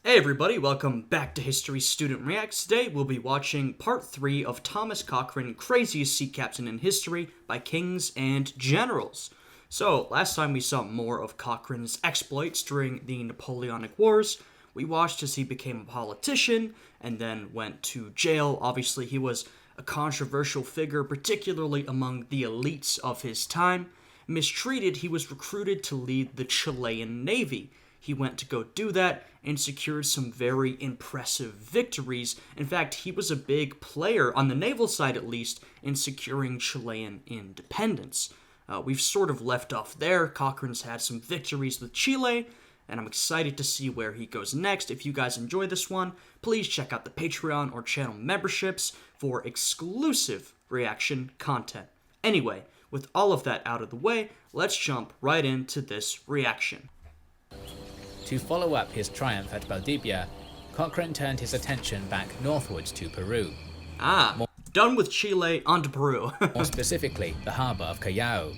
Hey everybody, welcome back to History Student Reacts. Today we'll be watching part 3 of Thomas Cochrane, Craziest Sea Captain in History by Kings and Generals. So, last time we saw more of Cochrane's exploits during the Napoleonic Wars. We watched as he became a politician and then went to jail. Obviously, he was a controversial figure, particularly among the elites of his time. Mistreated, he was recruited to lead the Chilean Navy. He went to go do that and secured some very impressive victories. In fact, he was a big player, on the naval side at least, in securing Chilean independence. We've sort of left off there. Cochrane's had some victories with Chile, and I'm excited to see where he goes next. If you guys enjoy this one, please check out the Patreon or channel memberships for exclusive reaction content. Anyway, with all of that out of the way, let's jump right into this reaction. To follow up his triumph at Valdivia, Cochrane turned his attention back northwards to Peru. Done with Chile, on to Peru. More specifically, the harbour of Callao.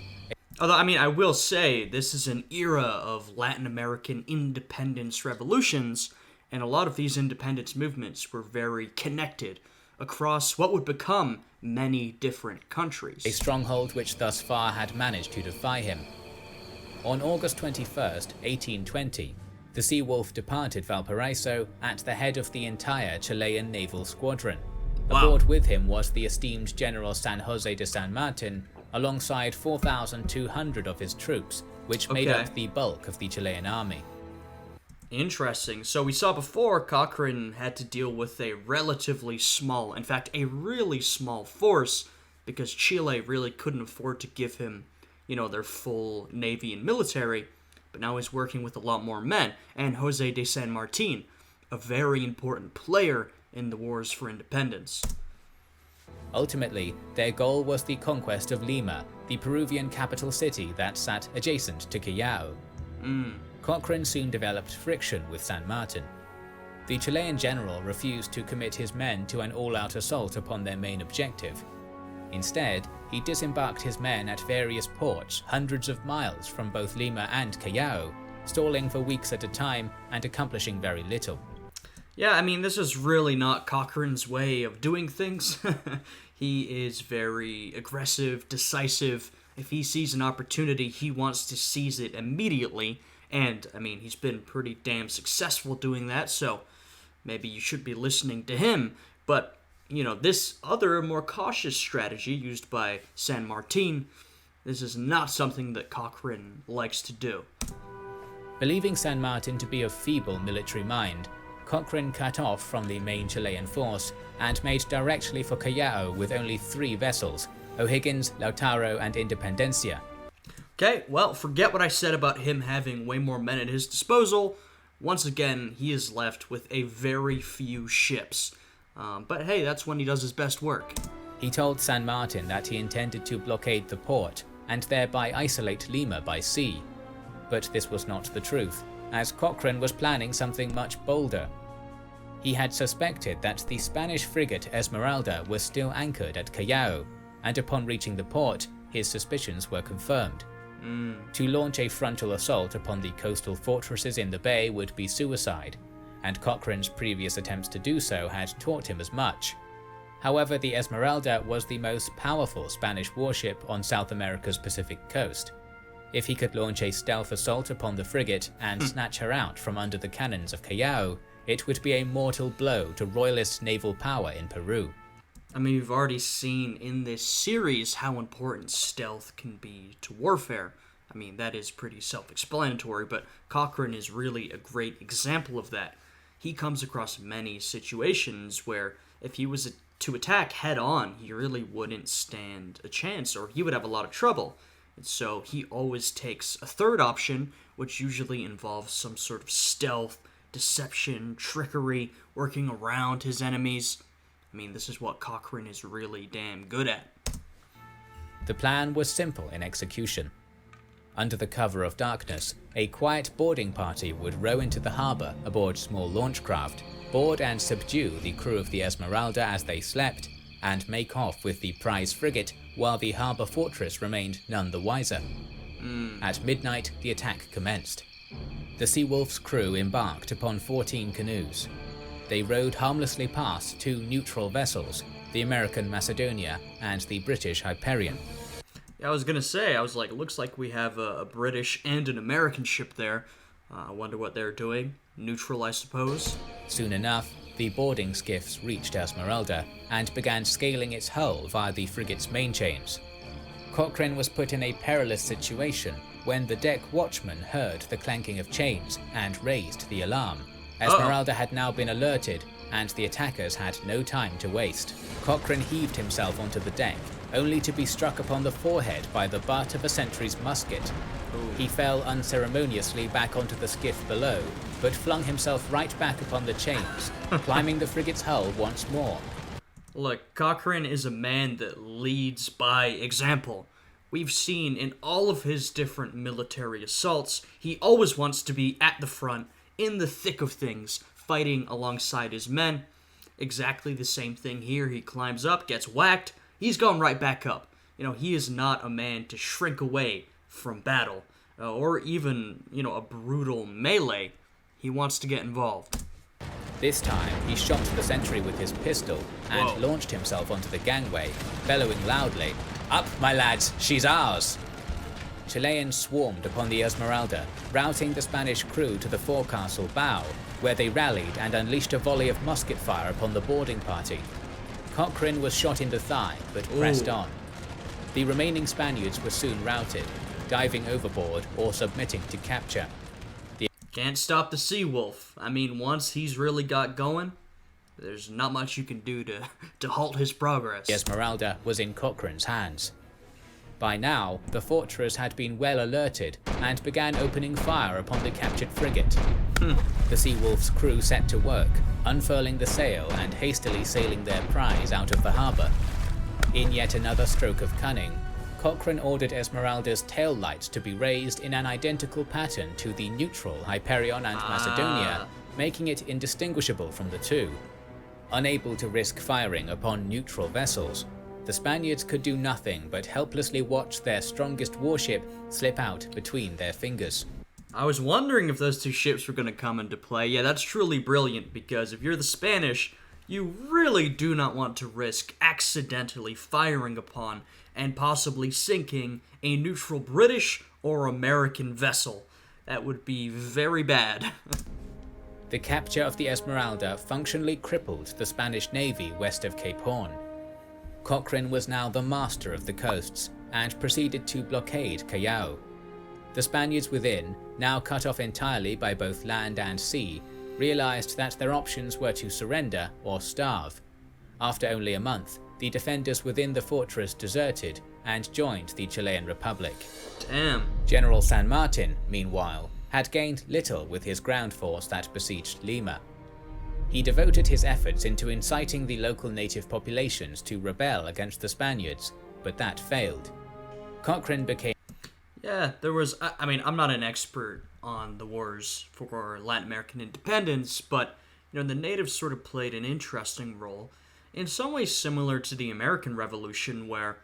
Although, I will say, this is an era of Latin American independence revolutions, and a lot of these independence movements were very connected across what would become many different countries. A stronghold which thus far had managed to defy him. On August 21st, 1820, the Sea Wolf departed Valparaiso at the head of the entire Chilean naval squadron. Wow. Aboard with him was the esteemed General San Jose de San Martin, alongside 4,200 of his troops, which made up the bulk of the Chilean army. Interesting. So we saw before Cochrane had to deal with a relatively small, in fact, a really small force, because Chile really couldn't afford to give him, their full navy and military. But now he's working with a lot more men, and Jose de San Martin, a very important player in the wars for independence. Ultimately, their goal was the conquest of Lima, the Peruvian capital city that sat adjacent to Callao. Cochrane soon developed friction with San Martin. The Chilean general refused to commit his men to an all-out assault upon their main objective. Instead, he disembarked his men at various ports hundreds of miles from both Lima and Callao, stalling for weeks at a time and accomplishing very little. Yeah, this is really not Cochrane's way of doing things. He is very aggressive, decisive. If he sees an opportunity, he wants to seize it immediately. And, he's been pretty damn successful doing that, so maybe you should be listening to him. But, this other, more cautious strategy used by San Martin, this is not something that Cochrane likes to do. Believing San Martin to be of feeble military mind, Cochrane cut off from the main Chilean force and made directly for Callao with only 3 vessels, O'Higgins, Lautaro, and Independencia. Okay, well, forget what I said about him having way more men at his disposal. Once again, he is left with a very few ships. But hey, that's when he does his best work. He told San Martin that he intended to blockade the port and thereby isolate Lima by sea. But this was not the truth, as Cochrane was planning something much bolder. He had suspected that the Spanish frigate Esmeralda was still anchored at Callao, and upon reaching the port, his suspicions were confirmed. To launch a frontal assault upon the coastal fortresses in the bay would be suicide, and Cochrane's previous attempts to do so had taught him as much. However, the Esmeralda was the most powerful Spanish warship on South America's Pacific coast. If he could launch a stealth assault upon the frigate and snatch her out from under the cannons of Callao, it would be a mortal blow to royalist naval power in Peru. We've already seen in this series how important stealth can be to warfare. That is pretty self-explanatory, but Cochrane is really a great example of that. He comes across many situations where if he was to attack head-on, he really wouldn't stand a chance, or he would have a lot of trouble. And so he always takes a third option, which usually involves some sort of stealth, deception, trickery, working around his enemies. This is what Cochrane is really damn good at. The plan was simple in execution. Under the cover of darkness, a quiet boarding party would row into the harbour aboard small launch craft, board and subdue the crew of the Esmeralda as they slept, and make off with the prize frigate while the harbour fortress remained none the wiser. At midnight, the attack commenced. The Seawolf's crew embarked upon 14 canoes. They rowed harmlessly past two neutral vessels, the American Macedonia and the British Hyperion. Yeah, I was gonna say, I was like, looks like we have a British and an American ship there. I wonder what they're doing. Neutral, I suppose. Soon enough, the boarding skiffs reached Esmeralda and began scaling its hull via the frigate's main chains. Cochrane was put in a perilous situation when the deck watchman heard the clanking of chains and raised the alarm. Esmeralda had now been alerted, and the attackers had no time to waste. Cochrane heaved himself onto the deck, only to be struck upon the forehead by the butt of a sentry's musket. He fell unceremoniously back onto the skiff below, but flung himself right back upon the chains, climbing the frigate's hull once more. Look, Cochrane is a man that leads by example. We've seen in all of his different military assaults, he always wants to be at the front, in the thick of things, fighting alongside his men. Exactly the same thing here. He climbs up, gets whacked, he's gone right back up. He is not a man to shrink away from battle, or even, a brutal melee. He wants to get involved. This time, he shot the sentry with his pistol and launched himself onto the gangway, bellowing loudly, "Up, my lads, she's ours!" Chileans swarmed upon the Esmeralda, routing the Spanish crew to the forecastle bow, where they rallied and unleashed a volley of musket fire upon the boarding party. Cochrane was shot in the thigh, but pressed on. The remaining Spaniards were soon routed, diving overboard or submitting to capture. Can't stop the Seawolf. Once he's really got going, there's not much you can do to halt his progress. The Esmeralda was in Cochrane's hands. By now, the fortress had been well alerted and began opening fire upon the captured frigate. The Seawolf's crew set to work, unfurling the sail and hastily sailing their prize out of the harbour. In yet another stroke of cunning, Cochrane ordered Esmeralda's tail lights to be raised in an identical pattern to the neutral Hyperion and Macedonia, making it indistinguishable from the two. Unable to risk firing upon neutral vessels, the Spaniards could do nothing but helplessly watch their strongest warship slip out between their fingers. I was wondering if those two ships were going to come into play. Yeah, that's truly brilliant, because if you're the Spanish, you really do not want to risk accidentally firing upon and possibly sinking a neutral British or American vessel. That would be very bad. The capture of the Esmeralda functionally crippled the Spanish Navy west of Cape Horn. Cochrane was now the master of the coasts and proceeded to blockade Callao. The Spaniards within, now cut off entirely by both land and sea, realized that their options were to surrender or starve. After only a month, the defenders within the fortress deserted and joined the Chilean Republic. Damn. General San Martin, meanwhile, had gained little with his ground force that besieged Lima. He devoted his efforts into inciting the local native populations to rebel against the Spaniards, but that failed. Cochrane became... Yeah, there was... I'm not an expert on the wars for Latin American independence, but, the natives sort of played an interesting role, in some ways similar to the American Revolution, where,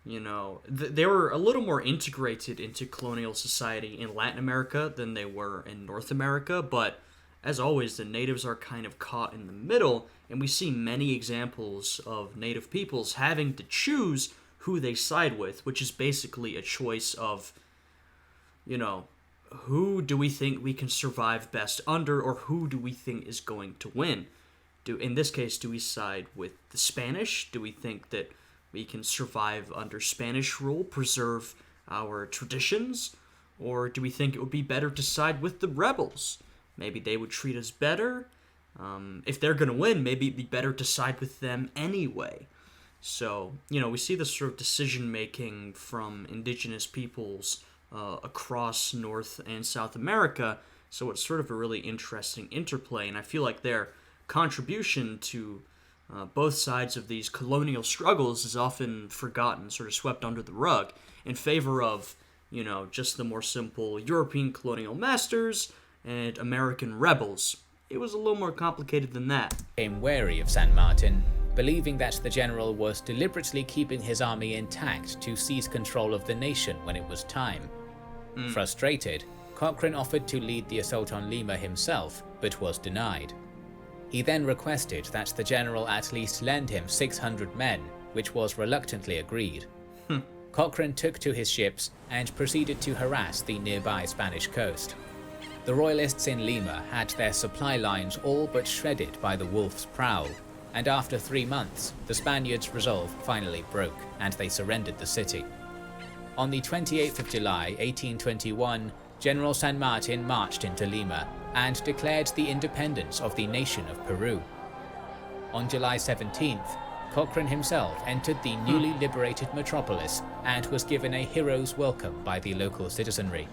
they were a little more integrated into colonial society in Latin America than they were in North America, but as always, the natives are kind of caught in the middle, and we see many examples of native peoples having to choose who they side with, which is basically a choice of, who do we think we can survive best under, or who do we think is going to win? In this case, do we side with the Spanish? Do we think that we can survive under Spanish rule, preserve our traditions? Or do we think it would be better to side with the rebels? Maybe they would treat us better. If they're going to win, maybe it'd be better to side with them anyway. So, we see this sort of decision-making from indigenous peoples across North and South America, so it's sort of a really interesting interplay, and I feel like their contribution to both sides of these colonial struggles is often forgotten, sort of swept under the rug, in favor of, just the more simple European colonial masters and American rebels. It was a little more complicated than that. Became wary of San Martin, believing that the general was deliberately keeping his army intact to seize control of the nation when it was time. Frustrated, Cochrane offered to lead the assault on Lima himself, but was denied. He then requested that the general at least lend him 600 men, which was reluctantly agreed. Cochrane took to his ships and proceeded to harass the nearby Spanish coast. The royalists in Lima had their supply lines all but shredded by the Wolf's prowl, and after 3 months, the Spaniards' resolve finally broke, and they surrendered the city. On the 28th of July, 1821, General San Martin marched into Lima and declared the independence of the nation of Peru. On July 17th, Cochrane himself entered the newly liberated metropolis and was given a hero's welcome by the local citizenry.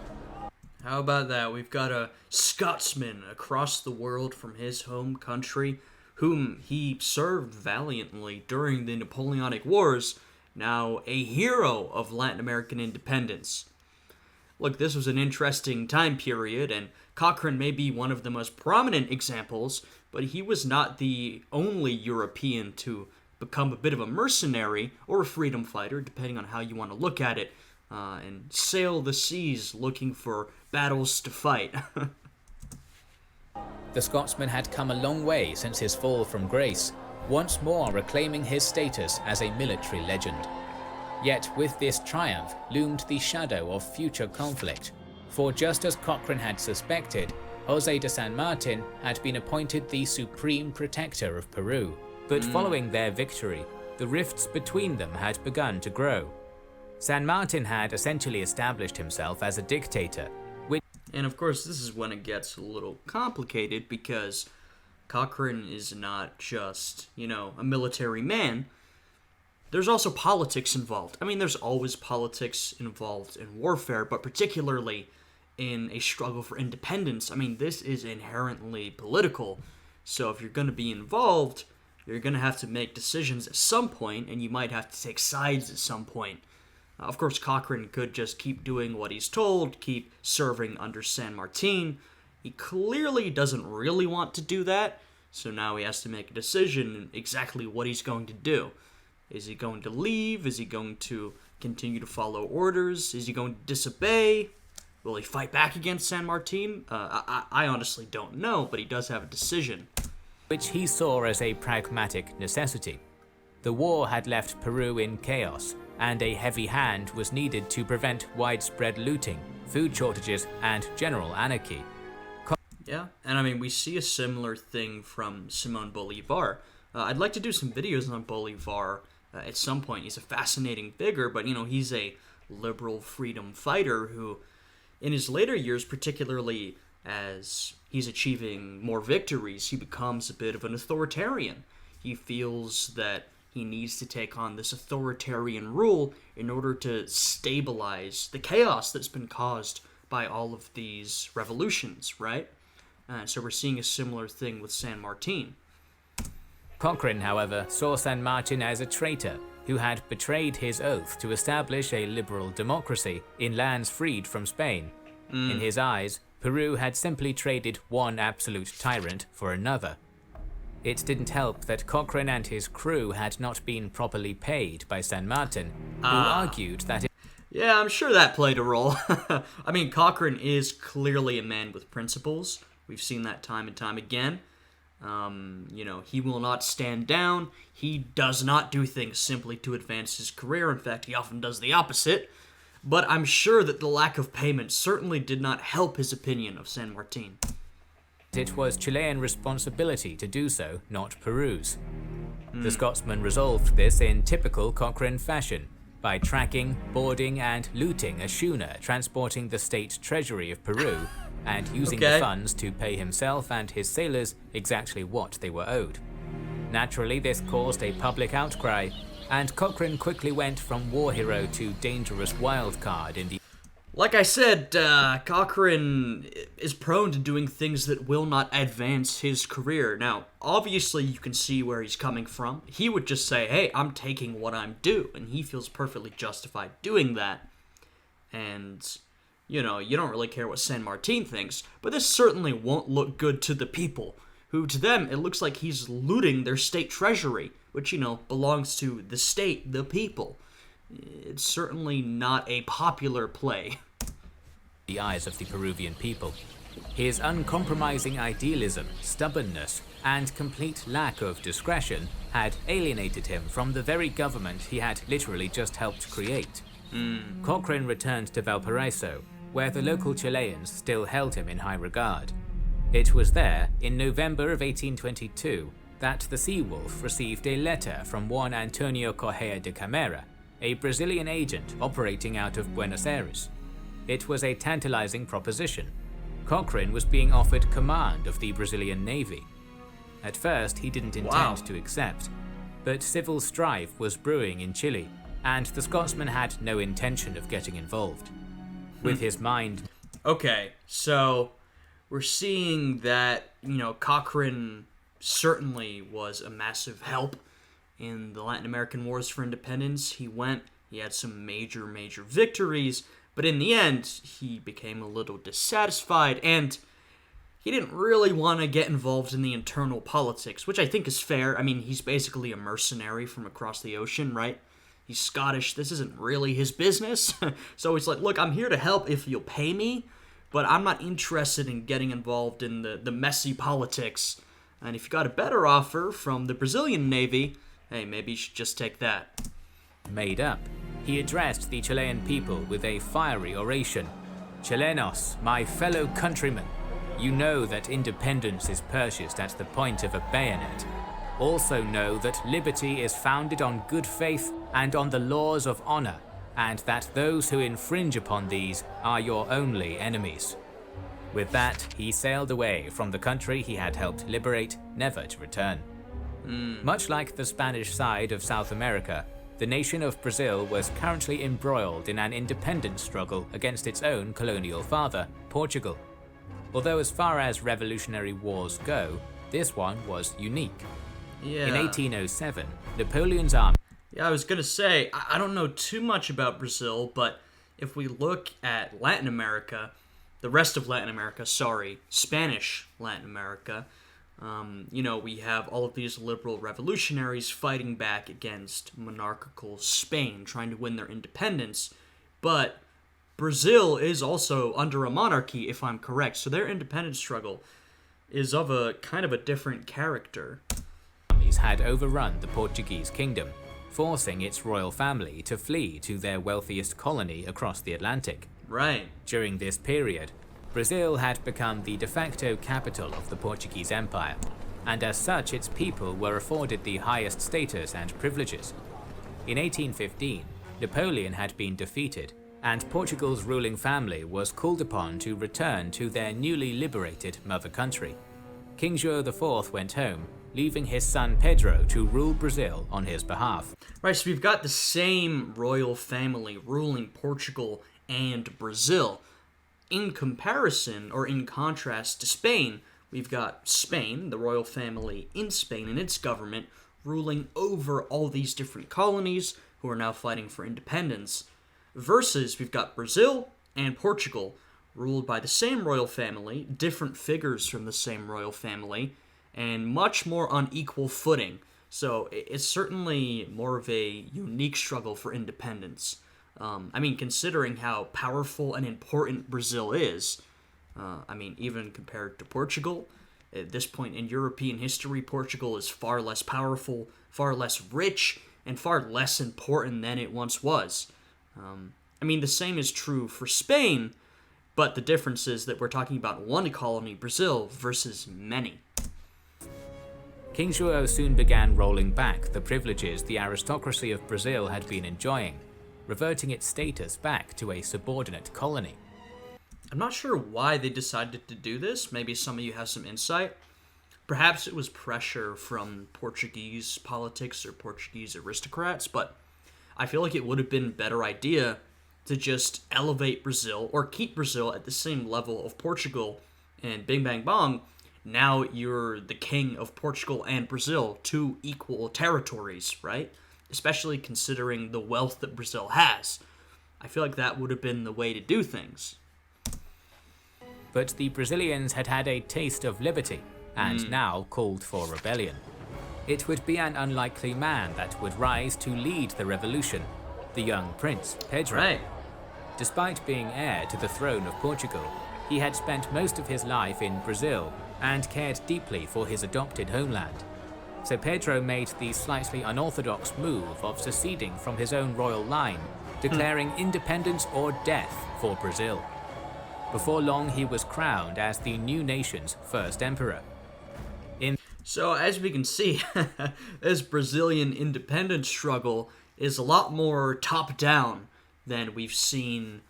How about that? We've got a Scotsman across the world from his home country, whom he served valiantly during the Napoleonic Wars, now a hero of Latin American independence. Look, this was an interesting time period, and Cochrane may be one of the most prominent examples, but he was not the only European to become a bit of a mercenary or a freedom fighter, depending on how you want to look at it, and sail the seas looking for battles to fight. The Scotsman had come a long way since his fall from grace, once more reclaiming his status as a military legend. Yet with this triumph loomed the shadow of future conflict, for just as Cochrane had suspected, José de San Martin had been appointed the supreme protector of Peru. But following their victory, the rifts between them had begun to grow. San Martin had essentially established himself as a dictator, And of course, this is when it gets a little complicated, because Cochrane is not just, a military man. There's also politics involved. I mean, there's always politics involved in warfare, but particularly in a struggle for independence. I mean, this is inherently political. So if you're going to be involved, you're going to have to make decisions at some point, and you might have to take sides at some point. Of course, Cochrane could just keep doing what he's told, keep serving under San Martin. He clearly doesn't really want to do that, so now he has to make a decision exactly what he's going to do. Is he going to leave? Is he going to continue to follow orders? Is he going to disobey? Will he fight back against San Martin? I honestly don't know, but he does have a decision. which he saw as a pragmatic necessity. The war had left Peru in chaos, and a heavy hand was needed to prevent widespread looting, food shortages, and general anarchy. Yeah, and I mean, we see a similar thing from Simón Bolívar. I'd like to do some videos on Bolívar at some point. He's a fascinating figure, but, he's a liberal freedom fighter who, in his later years, particularly as he's achieving more victories, he becomes a bit of an authoritarian. He feels that he needs to take on this authoritarian rule in order to stabilize the chaos that's been caused by all of these revolutions, right? So we're seeing a similar thing with San Martin. Cochrane, however, saw San Martin as a traitor who had betrayed his oath to establish a liberal democracy in lands freed from Spain. In his eyes, Peru had simply traded one absolute tyrant for another. It didn't help that Cochrane and his crew had not been properly paid by San Martin, who argued that Yeah, I'm sure that played a role. I mean, Cochrane is clearly a man with principles. We've seen that time and time again. He will not stand down. He does not do things simply to advance his career. In fact, he often does the opposite. But I'm sure that the lack of payment certainly did not help his opinion of San Martin. it was Chilean responsibility to do so, not Peru's. The Scotsman resolved this in typical Cochrane fashion, by tracking, boarding, and looting a schooner transporting the state treasury of Peru, and using the funds to pay himself and his sailors exactly what they were owed. Naturally, this caused a public outcry, and Cochrane quickly went from war hero to dangerous wildcard in the... Like I said, Cochrane is prone to doing things that will not advance his career. Now, obviously you can see where he's coming from. He would just say, hey, I'm taking what I'm due, and he feels perfectly justified doing that. And, you don't really care what San Martin thinks, but this certainly won't look good to the people, who to them, it looks like he's looting their state treasury, which, belongs to the state, the people. It's certainly not a popular play. the eyes of the Peruvian people. His uncompromising idealism, stubbornness, and complete lack of discretion had alienated him from the very government he had literally just helped create. Cochrane returned to Valparaiso, where the local Chileans still held him in high regard. It was there, in November of 1822, that the Sea-Wolf received a letter from one Antonio Correa de Camara, a Brazilian agent operating out of Buenos Aires. It was a tantalizing proposition. Cochrane was being offered command of the Brazilian Navy. At first, he didn't intend to accept, but civil strife was brewing in Chile, and the Scotsman had no intention of getting involved. With his mind... Okay, so we're seeing that, Cochrane certainly was a massive help in the Latin American Wars for Independence. He had some major victories, but in the end, he became a little dissatisfied, and he didn't really want to get involved in the internal politics, which I think is fair. I mean, he's basically a mercenary from across the ocean, right? He's Scottish. This isn't really his business. So he's like, look, I'm here to help if you'll pay me, but I'm not interested in getting involved in the messy politics. And if you got a better offer from the Brazilian Navy, hey, maybe you should just take that. Made up, he addressed the Chilean people with a fiery oration. Chilenos, my fellow countrymen, you know that independence is purchased at the point of a bayonet. Also know that liberty is founded on good faith and on the laws of honor, and that those who infringe upon these are your only enemies. With that, he sailed away from the country he had helped liberate, never to return. Much like the Spanish side of South America, the nation of Brazil was currently embroiled in an independence struggle against its own colonial father, Portugal. Although as far as revolutionary wars go, this one was unique. Yeah. In 1807, Napoleon's army... Yeah, I was going to say, I don't know too much about Brazil, but if we look at Latin America, the rest of Latin America, Spanish Latin America, we have all of these liberal revolutionaries fighting back against monarchical Spain, trying to win their independence, but Brazil is also under a monarchy, if I'm correct, so their independence struggle is of a kind of a different character. Had overrun the Portuguese kingdom, forcing its royal family to flee to their wealthiest colony across the Atlantic. Right. During this period, Brazil had become the de facto capital of the Portuguese Empire, and as such its people were afforded the highest status and privileges. In 1815, Napoleon had been defeated, and Portugal's ruling family was called upon to return to their newly liberated mother country. King João IV went home, leaving his son Pedro to rule Brazil on his behalf. Right, so we've got the same royal family ruling Portugal and Brazil. In comparison, or in contrast to Spain, we've got Spain, the royal family in Spain and its government, ruling over all these different colonies who are now fighting for independence. Versus, we've got Brazil and Portugal, ruled by the same royal family, different figures from the same royal family, and much more on equal footing. So it's certainly more of a unique struggle for independence. Considering how powerful and important Brazil is, even compared to Portugal, at this point in European history, Portugal is far less powerful, far less rich, and far less important than it once was. The same is true for Spain, but the difference is that we're talking about one colony, Brazil, versus many. King João soon began rolling back the privileges the aristocracy of Brazil had been enjoying, reverting its status back to a subordinate colony. I'm not sure why they decided to do this. Maybe some of you have some insight. Perhaps it was pressure from Portuguese politics or Portuguese aristocrats, but I feel like it would have been a better idea to just elevate Brazil or keep Brazil at the same level of Portugal, and bing bang bong, now you're the king of Portugal and Brazil, two equal territories, right? Especially considering the wealth that Brazil has. I feel like that would have been the way to do things. But the Brazilians had had a taste of liberty, and now called for rebellion. It would be an unlikely man that would rise to lead the revolution, the young prince, Pedro. Right. Despite being heir to the throne of Portugal, he had spent most of his life in Brazil and cared deeply for his adopted homeland. So Pedro made the slightly unorthodox move of seceding from his own royal line, declaring independence or death for Brazil. Before long, he was crowned as the new nation's first emperor. So as we can see, this Brazilian independence struggle is a lot more top-down than we've seen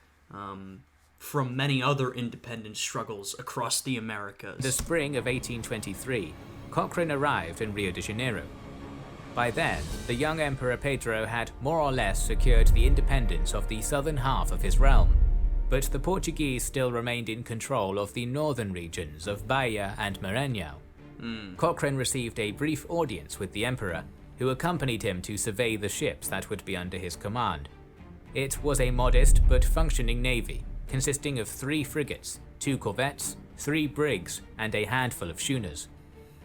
from many other independence struggles across the Americas. The spring of 1823, Cochrane arrived in Rio de Janeiro. By then, the young Emperor Pedro had more or less secured the independence of the southern half of his realm, but the Portuguese still remained in control of the northern regions of Bahia and Maranhão. Cochrane received a brief audience with the emperor, who accompanied him to survey the ships that would be under his command. It was a modest but functioning navy, consisting of 3 frigates, 2 corvettes, 3 brigs, and a handful of schooners.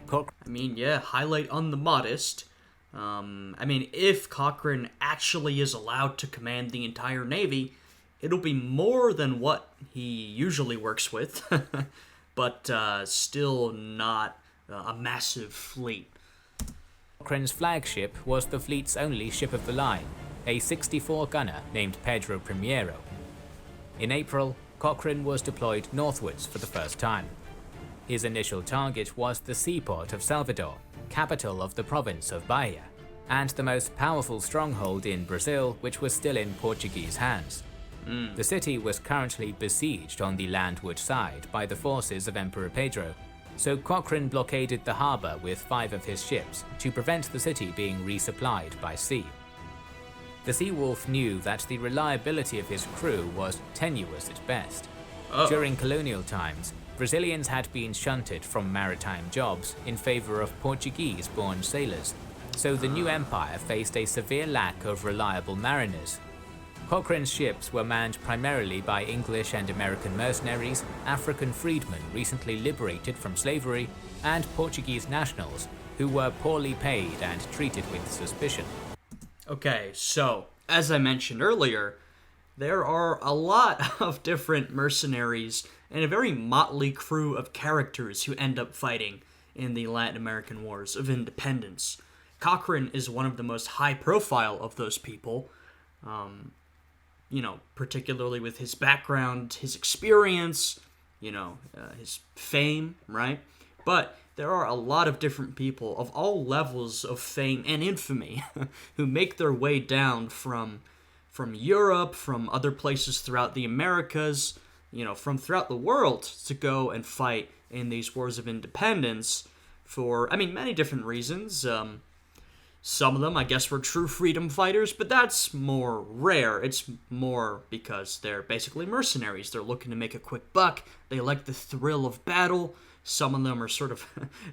Highlight on the modest. If Cochrane actually is allowed to command the entire navy, it'll be more than what he usually works with, but still not a massive fleet. Cochrane's flagship was the fleet's only ship of the line, a 64-gunner named Pedro Primeiro. In April, Cochrane was deployed northwards for the first time. His initial target was the seaport of Salvador, capital of the province of Bahia, and the most powerful stronghold in Brazil, which was still in Portuguese hands. The city was currently besieged on the landward side by the forces of Emperor Pedro, so Cochrane blockaded the harbour with 5 of his ships to prevent the city being resupplied by sea. The Seawolf knew that the reliability of his crew was tenuous at best. During colonial times, Brazilians had been shunted from maritime jobs in favour of Portuguese-born sailors, so the new empire faced a severe lack of reliable mariners. Cochrane's ships were manned primarily by English and American mercenaries, African freedmen recently liberated from slavery, and Portuguese nationals who were poorly paid and treated with suspicion. Okay, so, as I mentioned earlier, there are a lot of different mercenaries and a very motley crew of characters who end up fighting in the Latin American Wars of Independence. Cochrane is one of the most high-profile of those people, particularly with his background, his experience, his fame, right? But there are a lot of different people of all levels of fame and infamy who make their way down from Europe, from other places throughout the Americas, from throughout the world to go and fight in these wars of independence for, many different reasons. Some of them, I guess, were true freedom fighters, but that's more rare. It's more because they're basically mercenaries. They're looking to make a quick buck. They like the thrill of battle. Some of them are sort of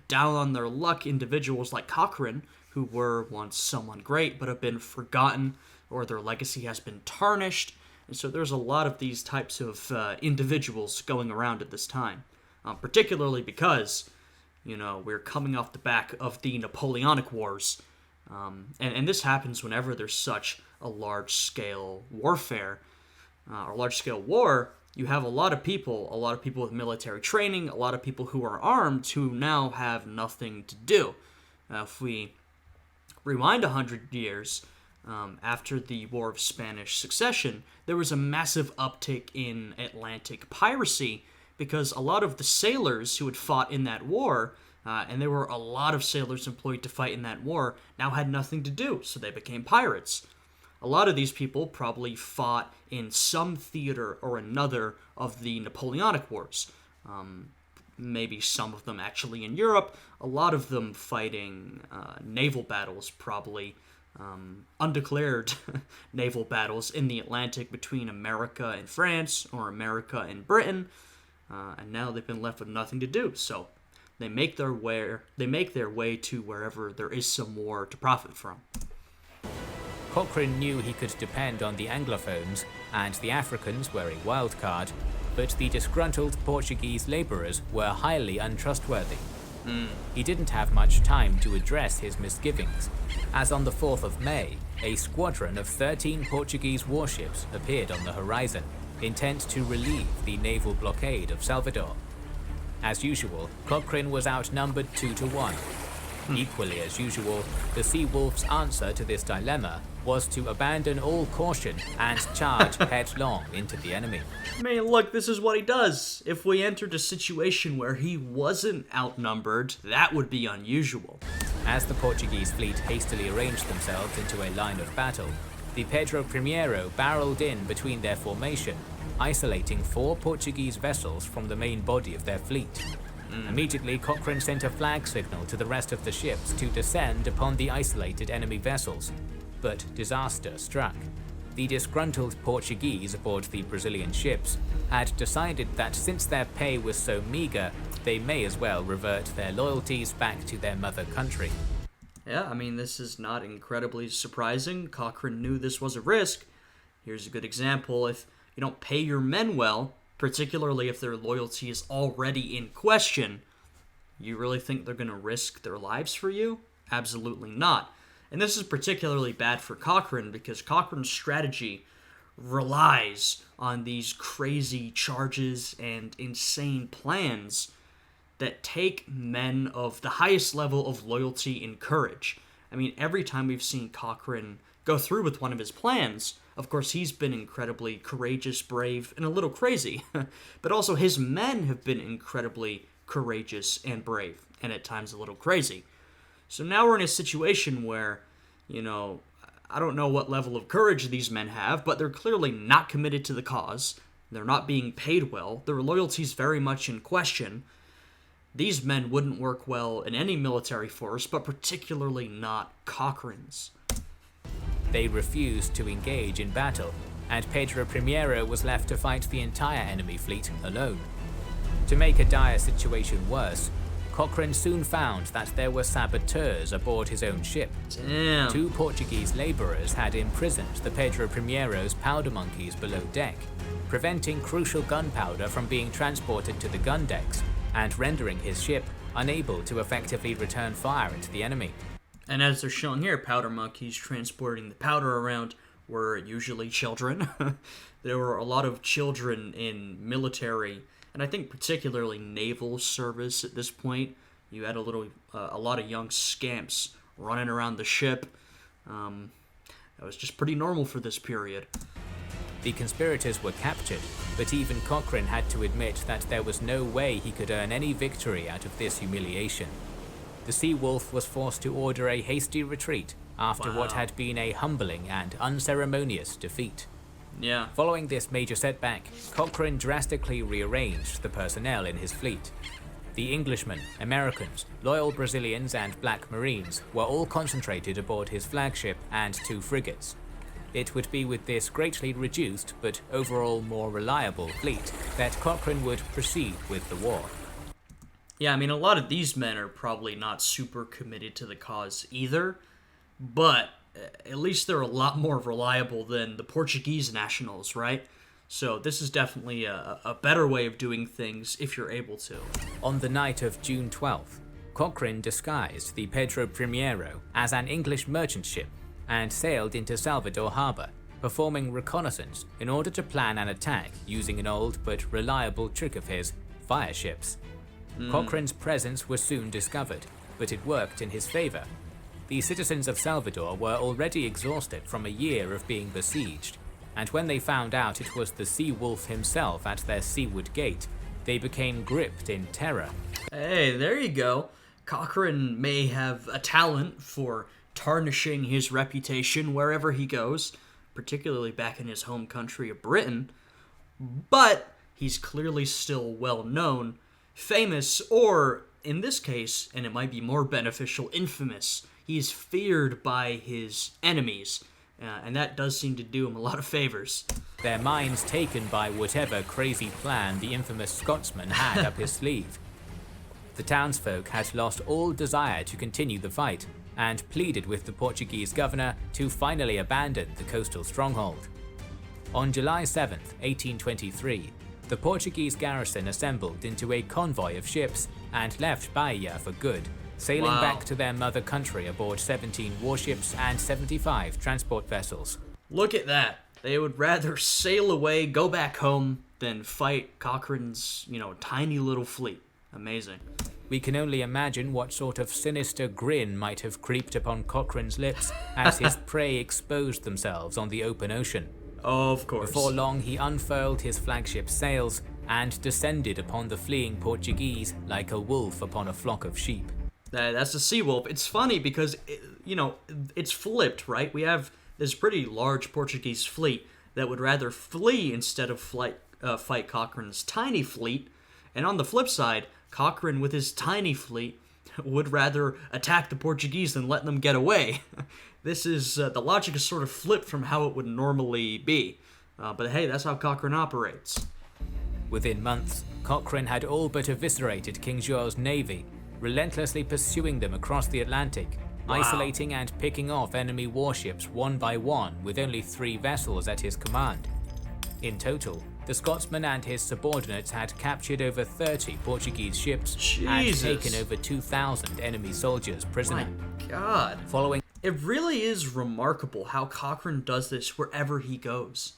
down on their luck individuals like Cochrane, who were once someone great but have been forgotten, or their legacy has been tarnished. And so there's a lot of these types of individuals going around at this time, particularly because, we're coming off the back of the Napoleonic Wars. And this happens whenever there's such a large-scale warfare, or large-scale war. You have a lot of people with military training, a lot of people who are armed who now have nothing to do. If we rewind 100 years, after the War of Spanish Succession, there was a massive uptick in Atlantic piracy because a lot of the sailors who had fought in that war, and there were a lot of sailors employed to fight in that war, now had nothing to do, so they became pirates. A lot of these people probably fought in some theater or another of the Napoleonic Wars. Maybe some of them actually in Europe, a lot of them fighting naval battles, probably undeclared naval battles in the Atlantic between America and France or America and Britain, and now they've been left with nothing to do, so they make their way to wherever there is some war to profit from. Cochrane knew he could depend on the Anglophones, and the Africans were a wild card, but the disgruntled Portuguese labourers were highly untrustworthy. He didn't have much time to address his misgivings, as on the 4th of May, a squadron of 13 Portuguese warships appeared on the horizon, intent to relieve the naval blockade of Salvador. As usual, Cochrane was outnumbered 2 to 1. Equally as usual, the Sea Wolf's answer to this dilemma was to abandon all caution and charge headlong into the enemy. I mean, look, this is what he does. If we entered a situation where he wasn't outnumbered, that would be unusual. As the Portuguese fleet hastily arranged themselves into a line of battle, the Pedro I barreled in between their formation, isolating 4 Portuguese vessels from the main body of their fleet. Immediately, Cochrane sent a flag signal to the rest of the ships to descend upon the isolated enemy vessels. But disaster struck. The disgruntled Portuguese aboard the Brazilian ships had decided that since their pay was so meager, they may as well revert their loyalties back to their mother country. Yeah, I mean, this is not incredibly surprising. Cochrane knew this was a risk. Here's a good example. If you don't pay your men well, particularly if their loyalty is already in question, you really think they're going to risk their lives for you? Absolutely not. And this is particularly bad for Cochrane because Cochrane's strategy relies on these crazy charges and insane plans that take men of the highest level of loyalty and courage. I mean, every time we've seen Cochrane go through with one of his plans, of course, he's been incredibly courageous, brave, and a little crazy. But also his men have been incredibly courageous and brave, and at times a little crazy. So now we're in a situation where, I don't know what level of courage these men have, but they're clearly not committed to the cause. They're not being paid well. Their loyalty's very much in question. These men wouldn't work well in any military force, but particularly not Cochrane's. They refused to engage in battle, and Pedro I was left to fight the entire enemy fleet alone. To make a dire situation worse, Cochrane soon found that there were saboteurs aboard his own ship. Damn. 2 Portuguese laborers had imprisoned the Pedro I's powder monkeys below deck, preventing crucial gunpowder from being transported to the gun decks, and rendering his ship unable to effectively return fire into the enemy. And as they're shown here, powder monkeys transporting the powder around were usually children. There were a lot of children in military, and I think particularly naval service at this point. You had a lot of young scamps running around the ship. That was just pretty normal for this period. The conspirators were captured, but even Cochrane had to admit that there was no way he could earn any victory out of this humiliation. The Sea Wolf was forced to order a hasty retreat after what had been a humbling and unceremonious defeat. Yeah. Following this major setback, Cochrane drastically rearranged the personnel in his fleet. The Englishmen, Americans, loyal Brazilians, and Black Marines were all concentrated aboard his flagship and 2 frigates. It would be with this greatly reduced but overall more reliable fleet that Cochrane would proceed with the war. Yeah, I mean, a lot of these men are probably not super committed to the cause either, but at least they're a lot more reliable than the Portuguese nationals, right? So this is definitely a better way of doing things if you're able to. On the night of June 12th, Cochrane disguised the Pedro I as an English merchant ship and sailed into Salvador Harbor, performing reconnaissance in order to plan an attack using an old but reliable trick of his, fire ships. Cochrane's presence was soon discovered, but it worked in his favor. The citizens of Salvador were already exhausted from a year of being besieged, and when they found out it was the Sea Wolf himself at their seaward gate, they became gripped in terror. Hey, there you go. Cochrane may have a talent for tarnishing his reputation wherever he goes, particularly back in his home country of Britain, but he's clearly still well known, famous, or in this case, and it might be more beneficial, infamous. He's feared by his enemies, and that does seem to do him a lot of favors. Their minds taken by whatever crazy plan the infamous Scotsman had up his sleeve. The townsfolk had lost all desire to continue the fight, and pleaded with the Portuguese governor to finally abandon the coastal stronghold. On July 7th, 1823, the Portuguese garrison assembled into a convoy of ships and left Bahia for good, sailing back to their mother country aboard 17 warships and 75 transport vessels. Look at that. They would rather sail away, go back home, than fight Cochrane's, tiny little fleet. Amazing. We can only imagine what sort of sinister grin might have creeped upon Cochrane's lips as his prey exposed themselves on the open ocean. Of course. Before long, he unfurled his flagship's sails and descended upon the fleeing Portuguese like a wolf upon a flock of sheep. That's a sea wolf. It's funny because, it's flipped, right? We have this pretty large Portuguese fleet that would rather flee instead of fight Cochrane's tiny fleet. And on the flip side, Cochrane with his tiny fleet would rather attack the Portuguese than let them get away. This is, the logic is sort of flipped from how it would normally be. But hey, that's how Cochrane operates. Within months, Cochrane had all but eviscerated King João's navy, relentlessly pursuing them across the Atlantic, isolating and picking off enemy warships one by one with only 3 vessels at his command. In total, the Scotsman and his subordinates had captured over 30 Portuguese ships and taken over 2,000 enemy soldiers prisoner. My God. It really is remarkable how Cochrane does this wherever he goes.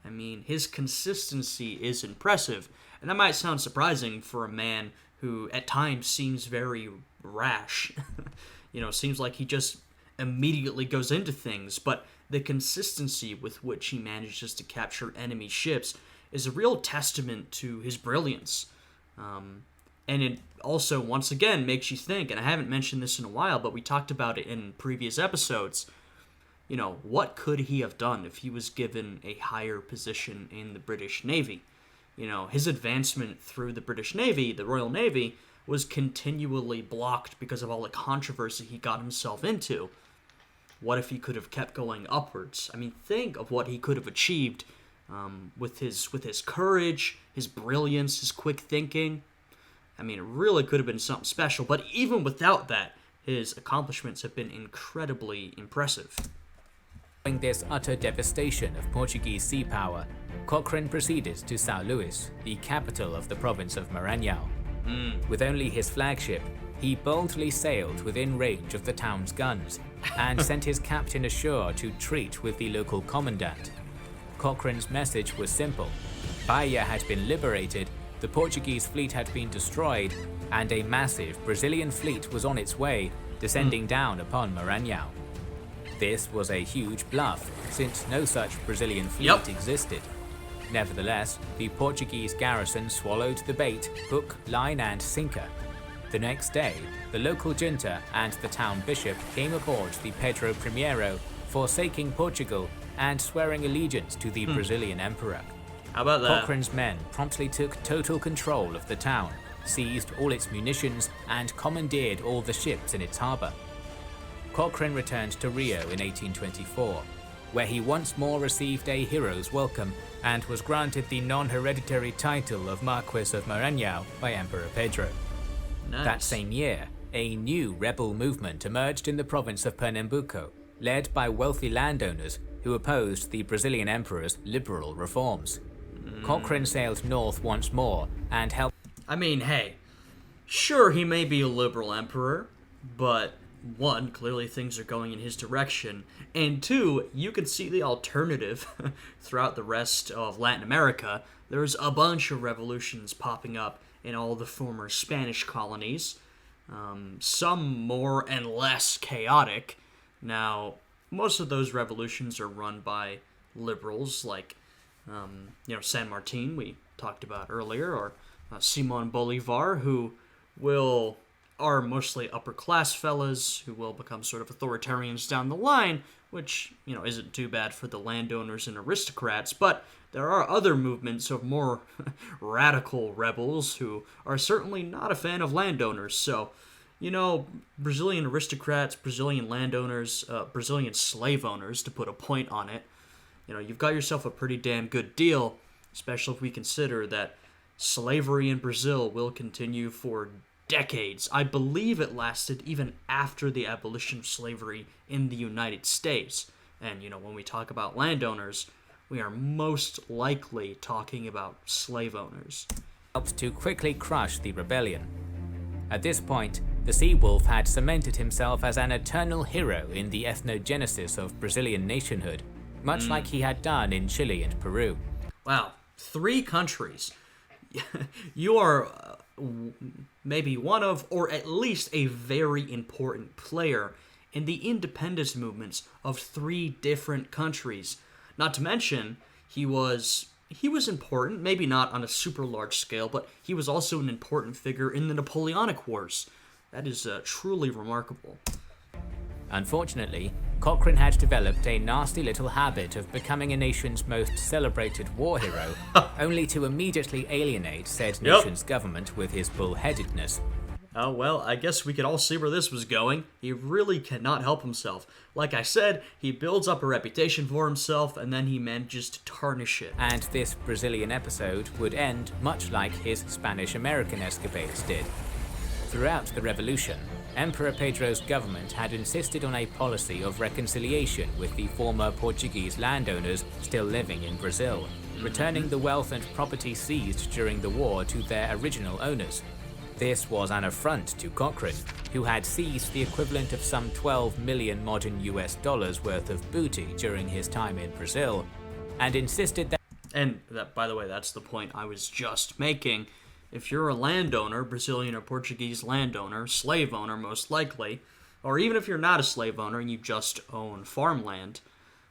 I mean, his consistency is impressive, and that might sound surprising for a man who at times seems very rash. Seems like he just immediately goes into things, but the consistency with which he manages to capture enemy ships is a real testament to his brilliance. And it also, once again, makes you think, and I haven't mentioned this in a while, but we talked about it in previous episodes, what could he have done if he was given a higher position in the British Navy? His advancement through the British Navy, the Royal Navy, was continually blocked because of all the controversy he got himself into. What if he could have kept going upwards? I mean, think of what he could have achieved with his courage, his brilliance, his quick thinking. I mean, it really could have been something special, but even without that, his accomplishments have been incredibly impressive. Following this utter devastation of Portuguese sea power, Cochrane proceeded to São Luís, the capital of the province of Maranhão. With only his flagship, he boldly sailed within range of the town's guns and sent his captain ashore to treat with the local commandant. Cochrane's message was simple. Bahia had been liberated, the Portuguese fleet had been destroyed, and a massive Brazilian fleet was on its way, descending down upon Maranhão. This was a huge bluff, since no such Brazilian fleet existed. Nevertheless, the Portuguese garrison swallowed the bait, hook, line and sinker. The next day, the local junta and the town bishop came aboard the Pedro I, forsaking Portugal and swearing allegiance to the Brazilian emperor. How about that? Cochrane's men promptly took total control of the town, seized all its munitions, and commandeered all the ships in its harbour. Cochrane returned to Rio in 1824, where he once more received a hero's welcome and was granted the non-hereditary title of Marquis of Maranhão by Emperor Pedro. Nice. That same year, a new rebel movement emerged in the province of Pernambuco, led by wealthy landowners who opposed the Brazilian emperor's liberal reforms. Cochrane sailed north once more and helped. I mean, hey, sure, he may be a liberal emperor, but 1, clearly things are going in his direction, and 2, you can see the alternative throughout the rest of Latin America. There's a bunch of revolutions popping up in all the former Spanish colonies, some more and less chaotic. Now, most of those revolutions are run by liberals like, San Martin, we talked about earlier, or Simon Bolivar, who are mostly upper-class fellas who will become sort of authoritarians down the line, which, isn't too bad for the landowners and aristocrats, but there are other movements of more radical rebels who are certainly not a fan of landowners. So, Brazilian aristocrats, Brazilian landowners, Brazilian slave owners, to put a point on it, you've got yourself a pretty damn good deal, especially if we consider that slavery in Brazil will continue for decades. I believe it lasted even after the abolition of slavery in the United States. And, when we talk about landowners, we are most likely talking about slave owners. Helped to quickly crush the rebellion. At this point, the sea-wolf had cemented himself as an eternal hero in the ethnogenesis of Brazilian nationhood, much like he had done in Chile and Peru. Wow, 3 countries. You are maybe one of, or at least a very important player in the independence movements of 3 different countries. Not to mention, he was important, maybe not on a super large scale, but he was also an important figure in the Napoleonic Wars. That is truly remarkable. Unfortunately, Cochrane had developed a nasty little habit of becoming a nation's most celebrated war hero, only to immediately alienate said nation's government with his bullheadedness. Oh, well, I guess we could all see where this was going. He really cannot help himself. Like I said, he builds up a reputation for himself, and then he manages to tarnish it. And this Brazilian episode would end much like his Spanish-American escapades did. Throughout the revolution, Emperor Pedro's government had insisted on a policy of reconciliation with the former Portuguese landowners still living in Brazil, returning the wealth and property seized during the war to their original owners. This was an affront to Cochrane, who had seized the equivalent of some 12 million modern US dollars worth of booty during his time in Brazil, and insisted that— And that, by the way, that's the point I was just making. If you're a landowner, Brazilian or Portuguese landowner, slave owner most likely, or even if you're not a slave owner and you just own farmland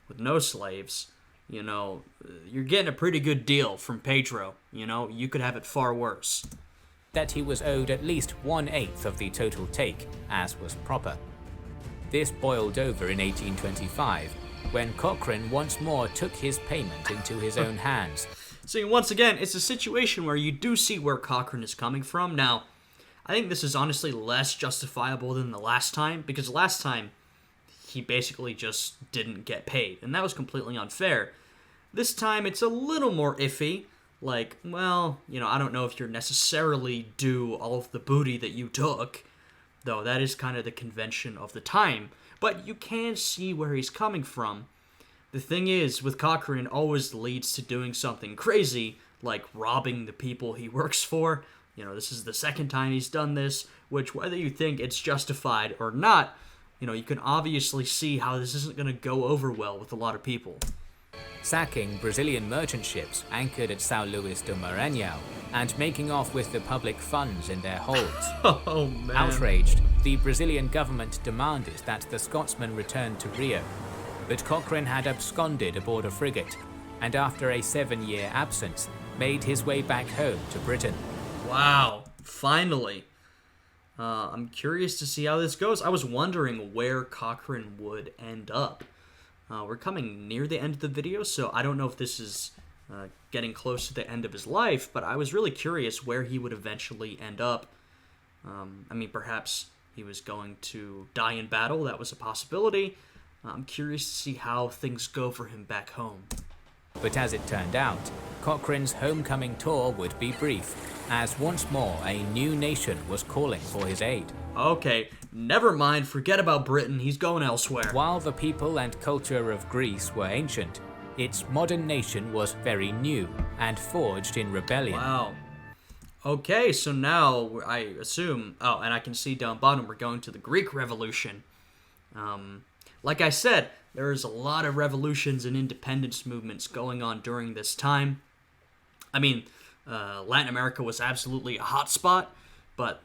with no slaves, you're getting a pretty good deal from Pedro. You could have it far worse. That he was owed at least 1/8 of the total take, as was proper. This boiled over in 1825, when Cochrane once more took his payment into his own hands. See, once again, it's a situation where you do see where Cochrane is coming from. Now, I think this is honestly less justifiable than the last time, because last time, he basically just didn't get paid, and that was completely unfair. This time, it's a little more iffy. Like, well, I don't know if you're necessarily due all of the booty that you took, though that is kind of the convention of the time. But you can see where he's coming from. The thing is, with Cochrane, always leads to doing something crazy, like robbing the people he works for. This is the second time he's done this, which whether you think it's justified or not, you can obviously see how this isn't going to go over well with a lot of people. Sacking Brazilian merchant ships anchored at São Luís do Maranhão and making off with the public funds in their holds. Oh, man. Outraged, the Brazilian government demanded that the Scotsman return to Rio, but Cochrane had absconded aboard a frigate, and after a 7-year absence, made his way back home to Britain. Wow, finally. I'm curious to see how this goes. I was wondering where Cochrane would end up. We're coming near the end of the video, so I don't know if this is getting close to the end of his life, but I was really curious where he would eventually end up. Perhaps he was going to die in battle. That was a possibility. I'm curious to see how things go for him back home. But as it turned out, Cochrane's homecoming tour would be brief, as once more a new nation was calling for his aid. Okay, never mind, forget about Britain, he's going elsewhere. While the people and culture of Greece were ancient, its modern nation was very new and forged in rebellion. Wow. Okay, so now I assume, and I can see down bottom we're going to the Greek Revolution. Like I said, there's a lot of revolutions and independence movements going on during this time. Latin America was absolutely a hot spot, but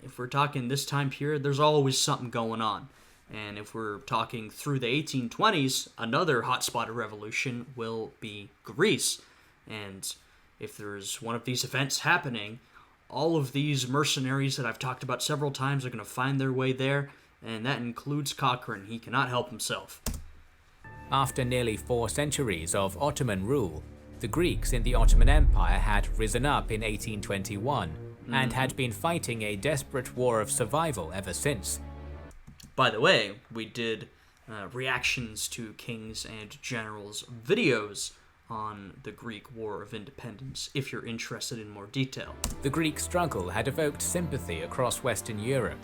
if we're talking this time period, there's always something going on. And if we're talking through the 1820s, another hotspot of revolution will be Greece. And if there's one of these events happening, all of these mercenaries that I've talked about several times are going to find their way there, and that includes Cochrane. He cannot help himself. After nearly 4 centuries of Ottoman rule, the Greeks in the Ottoman Empire had risen up in 1821 and had been fighting a desperate war of survival ever since. By the way, we did reactions to kings and generals videos on the Greek War of Independence, if you're interested in more detail. The Greek struggle had evoked sympathy across Western Europe.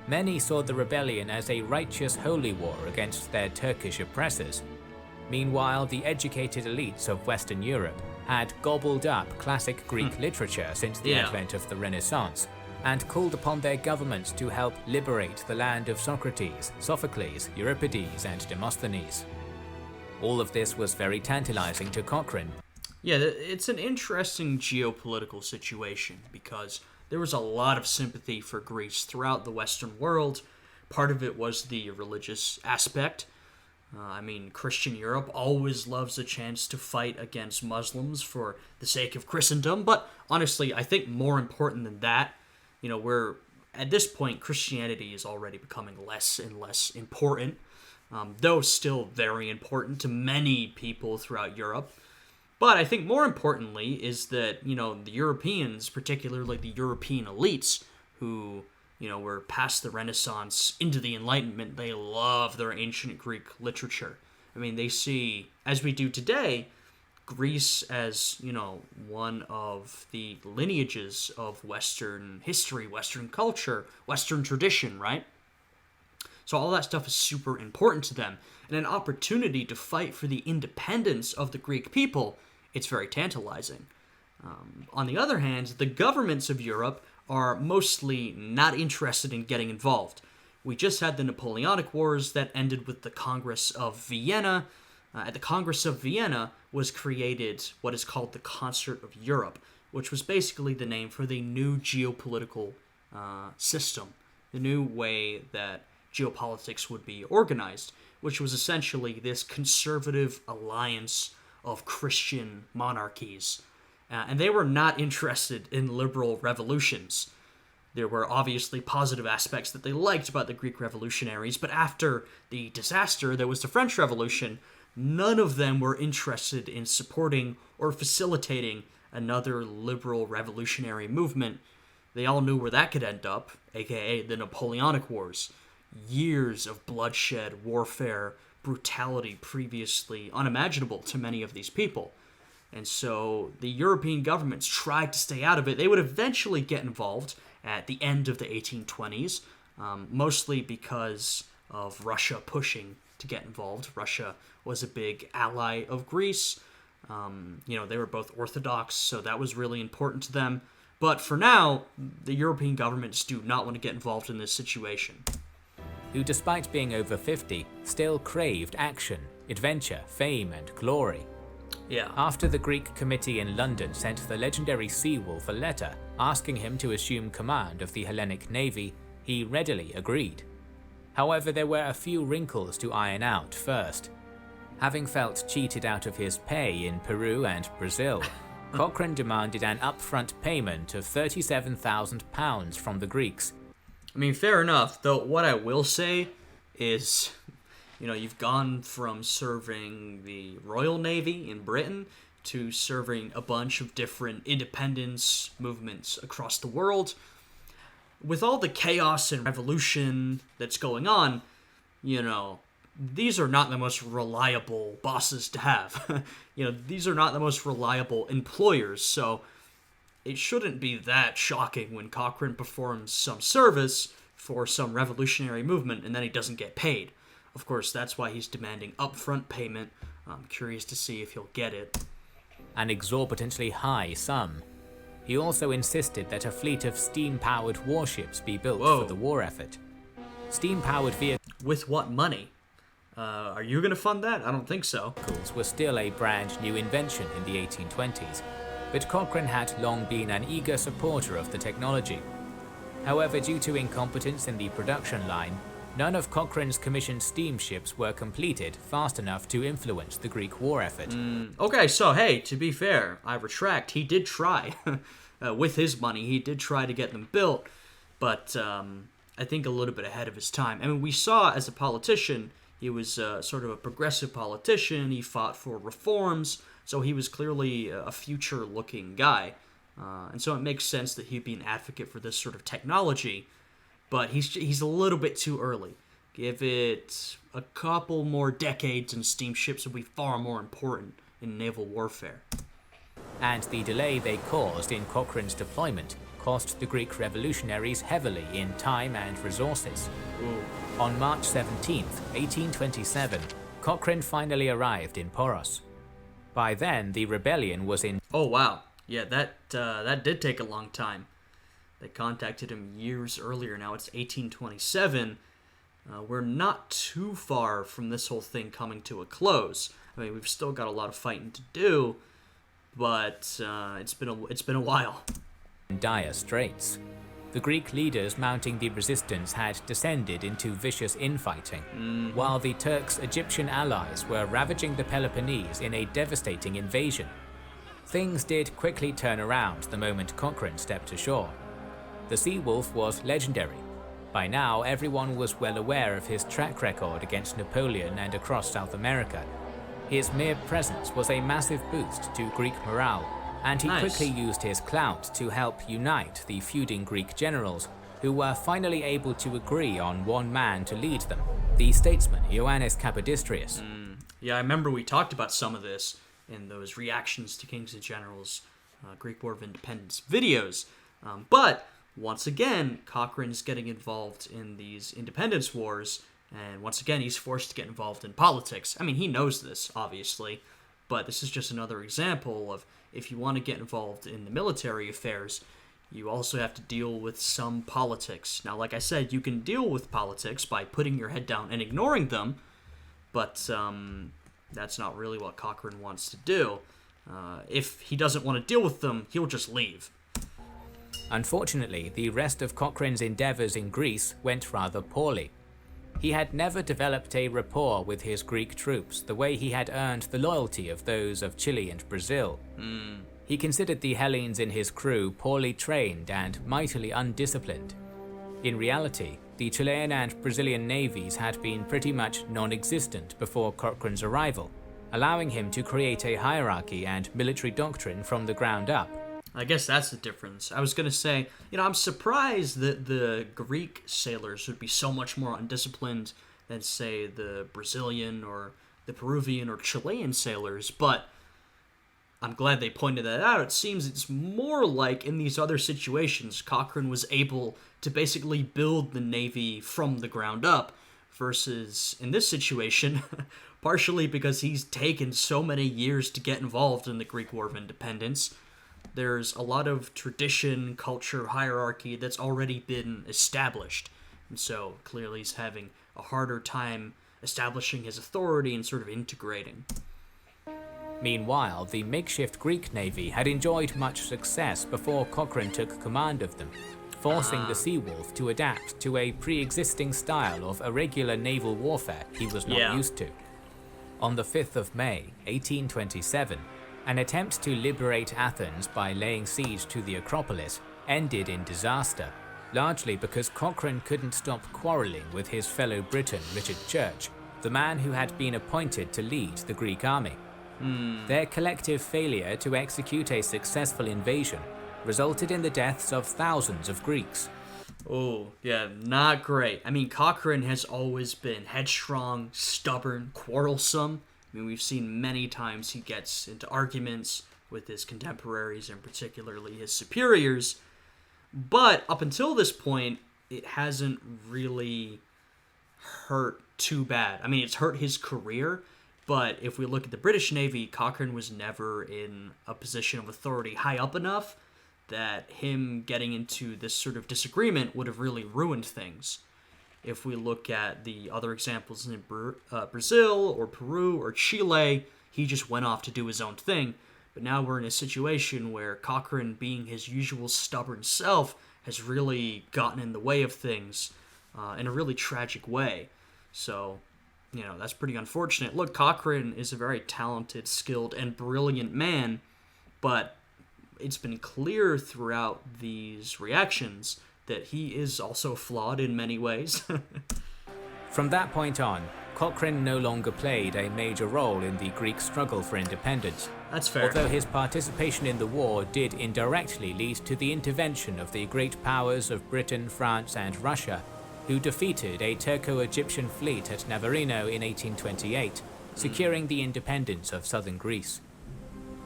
Many saw the rebellion as a righteous holy war against their Turkish oppressors. Meanwhile, the educated elites of Western Europe had gobbled up classic Greek literature since the advent of the Renaissance, and called upon their governments to help liberate the land of Socrates, Sophocles, Euripides, and Demosthenes. All of this was very tantalizing to Cochrane. Yeah, it's an interesting geopolitical situation because there was a lot of sympathy for Greece throughout the Western world. Part of it was the religious aspect. Christian Europe always loves a chance to fight against Muslims for the sake of Christendom, but honestly, I think more important than that, we're at this point, Christianity is already becoming less and less important, though still very important to many people throughout Europe. But I think more importantly is that, the Europeans, particularly the European elites, who, were past the Renaissance into the Enlightenment, they love their ancient Greek literature. They see, as we do today, Greece as, one of the lineages of Western history, Western culture, Western tradition, right? So all that stuff is super important to them. And an opportunity to fight for the independence of the Greek people, it's very tantalizing. On the other hand, the governments of Europe are mostly not interested in getting involved. We just had the Napoleonic Wars that ended with the Congress of Vienna. At the Congress of Vienna was created what is called the Concert of Europe, which was basically the name for the new geopolitical system, the new way that geopolitics would be organized, which was essentially this conservative alliance of Christian monarchies. And they were not interested in liberal revolutions. There were obviously positive aspects that they liked about the Greek revolutionaries, but after the disaster that was the French Revolution, none of them were interested in supporting or facilitating another liberal revolutionary movement. They all knew where that could end up, aka the Napoleonic Wars. Years of bloodshed, warfare, brutality previously unimaginable to many of these people. And so the European governments tried to stay out of it. They would eventually get involved at the end of the 1820s, mostly because of Russia pushing to get involved. Russia was a big ally of Greece. They were both Orthodox, so that was really important to them. But for now, the European governments do not want to get involved in this situation. Who, despite being over 50, still craved action, adventure, fame, and glory. Yeah. After the Greek committee in London sent the legendary Seawolf a letter asking him to assume command of the Hellenic Navy, he readily agreed. However, there were a few wrinkles to iron out first. Having felt cheated out of his pay in Peru and Brazil, Cochrane demanded an upfront payment of £37,000 from the Greeks. Fair enough, though what I will say is, you've gone from serving the Royal Navy in Britain to serving a bunch of different independence movements across the world. With all the chaos and revolution that's going on, these are not the most reliable bosses to have. These are not the most reliable employers, so it shouldn't be that shocking when Cochrane performs some service for some revolutionary movement and then he doesn't get paid. Of course, that's why he's demanding upfront payment. I'm curious to see if he'll get it. An exorbitantly high sum. He also insisted that a fleet of steam-powered warships be built for the war effort. Steam-powered vehicles with what money? Are you going to fund that? I don't think so. Were still a brand new invention in the 1820s, but Cochrane had long been an eager supporter of the technology. However, due to incompetence in the production line, none of Cochrane's commissioned steamships were completed fast enough to influence the Greek war effort. Okay, so hey, to be fair, I retract. He did try. With his money, he did try to get them built, but I think a little bit ahead of his time. We saw as a politician, he was sort of a progressive politician. He fought for reforms, so he was clearly a future-looking guy. And so it makes sense that he'd be an advocate for this sort of technology. But he's a little bit too early. Give it a couple more decades and steamships will be far more important in naval warfare. And the delay they caused in Cochrane's deployment cost the Greek revolutionaries heavily in time and resources. Ooh. On March 17, 1827, Cochrane finally arrived in Poros. By then, the rebellion was in... Oh wow, yeah, that did take a long time. They contacted him years earlier. Now it's 1827. We're not too far from this whole thing coming to a close. I mean, we've still got a lot of fighting to do, but it's been a while. In dire straits. The Greek leaders mounting the resistance had descended into vicious infighting, while the Turks' Egyptian allies were ravaging the Peloponnese in a devastating invasion. Things did quickly turn around the moment Cochrane stepped ashore. The Sea Wolf was legendary. By now, everyone was well aware of his track record against Napoleon and across South America. His mere presence was a massive boost to Greek morale, and he quickly used his clout to help unite the feuding Greek generals, who were finally able to agree on one man to lead them, the statesman Ioannis Kapodistrias. Yeah, I remember we talked about some of this in those reactions to Kings and Generals Greek War of Independence videos. But once again, Cochrane's getting involved in these independence wars, and once again, he's forced to get involved in politics. I mean, he knows this, obviously, but this is just another example of if you want to get involved in the military affairs, you also have to deal with some politics. Now, like I said, you can deal with politics by putting your head down and ignoring them, but that's not really what Cochrane wants to do. If he doesn't want to deal with them, he'll just leave. Unfortunately, the rest of Cochrane's endeavours in Greece went rather poorly. He had never developed a rapport with his Greek troops the way he had earned the loyalty of those of Chile and Brazil. He considered the Hellenes in his crew poorly trained and mightily undisciplined. In reality, the Chilean and Brazilian navies had been pretty much non-existent before Cochrane's arrival, allowing him to create a hierarchy and military doctrine from the ground up. I guess that's the difference. I was going to say, I'm surprised that the Greek sailors would be so much more undisciplined than, say, the Brazilian or the Peruvian or Chilean sailors, but I'm glad they pointed that out. It seems it's more like in these other situations, Cochrane was able to basically build the Navy from the ground up, versus in this situation, partially because he's taken so many years to get involved in the Greek War of Independence, there's a lot of tradition, culture, hierarchy that's already been established. And so clearly he's having a harder time establishing his authority and sort of integrating. Meanwhile, the makeshift Greek navy had enjoyed much success before Cochrane took command of them, forcing the Sea Wolf to adapt to a pre-existing style of irregular naval warfare he was not used to. On the 5th of May, 1827, an attempt to liberate Athens by laying siege to the Acropolis ended in disaster, largely because Cochrane couldn't stop quarrelling with his fellow Briton Richard Church, the man who had been appointed to lead the Greek army. Their collective failure to execute a successful invasion resulted in the deaths of thousands of Greeks. Oh, yeah, not great. I mean, Cochrane has always been headstrong, stubborn, quarrelsome. I mean, we've seen many times he gets into arguments with his contemporaries and particularly his superiors. But up until this point, it hasn't really hurt too bad. I mean, it's hurt his career, but if we look at the British Navy, Cochrane was never in a position of authority high up enough that him getting into this sort of disagreement would have really ruined things. If we look at the other examples in Brazil or Peru or Chile, he just went off to do his own thing. But now we're in a situation where Cochrane, being his usual stubborn self, has really gotten in the way of things in a really tragic way. So, that's pretty unfortunate. Look, Cochrane is a very talented, skilled, and brilliant man, but it's been clear throughout these reactions that he is also flawed in many ways. From that point on, Cochrane no longer played a major role in the Greek struggle for independence. That's fair. Although his participation in the war did indirectly lead to the intervention of the great powers of Britain, France, and Russia, who defeated a Turco-Egyptian fleet at Navarino in 1828, securing the independence of southern Greece.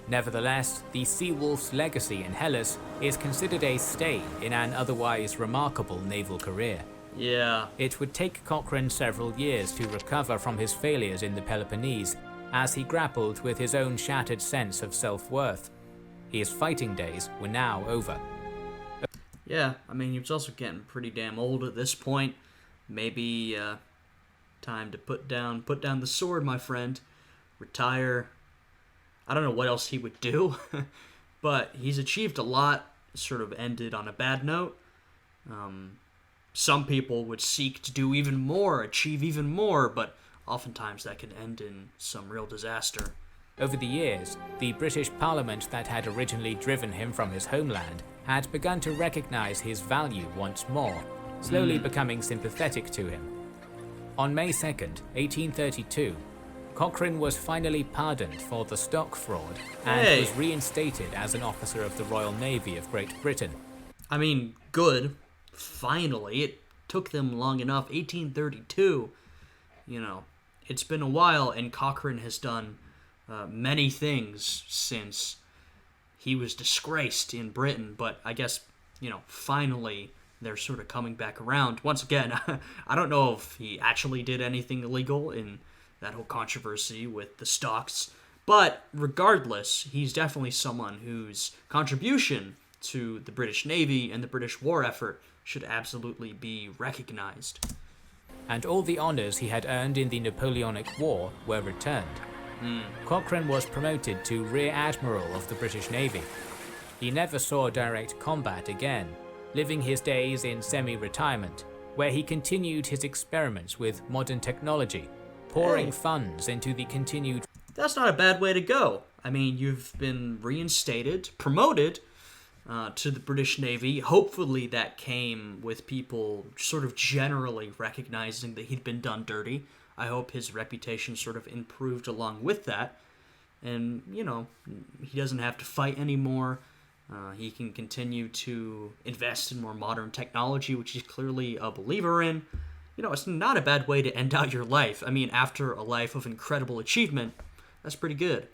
Nevertheless, the Sea Wolf's legacy in Hellas is considered a stain in an otherwise remarkable naval career. Yeah. It would take Cochrane several years to recover from his failures in the Peloponnese, as he grappled with his own shattered sense of self-worth. His fighting days were now over. Yeah, I mean, he was also getting pretty damn old at this point. Maybe time to put down the sword, my friend. Retire. I don't know what else he would do, but he's achieved a lot. Sort of ended on a bad note. Some people would seek to do even more, achieve even more, but oftentimes that can end in some real disaster. Over the years, the British Parliament that had originally driven him from his homeland had begun to recognize his value once more, slowly becoming sympathetic to him. On May 2nd, 1832, Cochrane was finally pardoned for the stock fraud and was reinstated as an officer of the Royal Navy of Great Britain. I mean, good. Finally. It took them long enough. 1832. It's been a while, and Cochrane has done many things since he was disgraced in Britain, but I guess, finally they're sort of coming back around. Once again, I don't know if he actually did anything illegal in that whole controversy with the stocks, but regardless, he's definitely someone whose contribution to the British Navy and the British war effort should absolutely be recognized. And all the honours he had earned in the Napoleonic War were returned. Cochrane was promoted to Rear Admiral of the British Navy. He never saw direct combat again, living his days in semi-retirement, where he continued his experiments with modern technology, pouring funds into the continued... That's not a bad way to go. I mean, you've been reinstated, promoted to the British Navy. Hopefully that came with people sort of generally recognizing that he'd been done dirty. I hope his reputation sort of improved along with that. And, he doesn't have to fight anymore. He can continue to invest in more modern technology, which he's clearly a believer in. It's not a bad way to end out your life. I mean, after a life of incredible achievement, that's pretty good.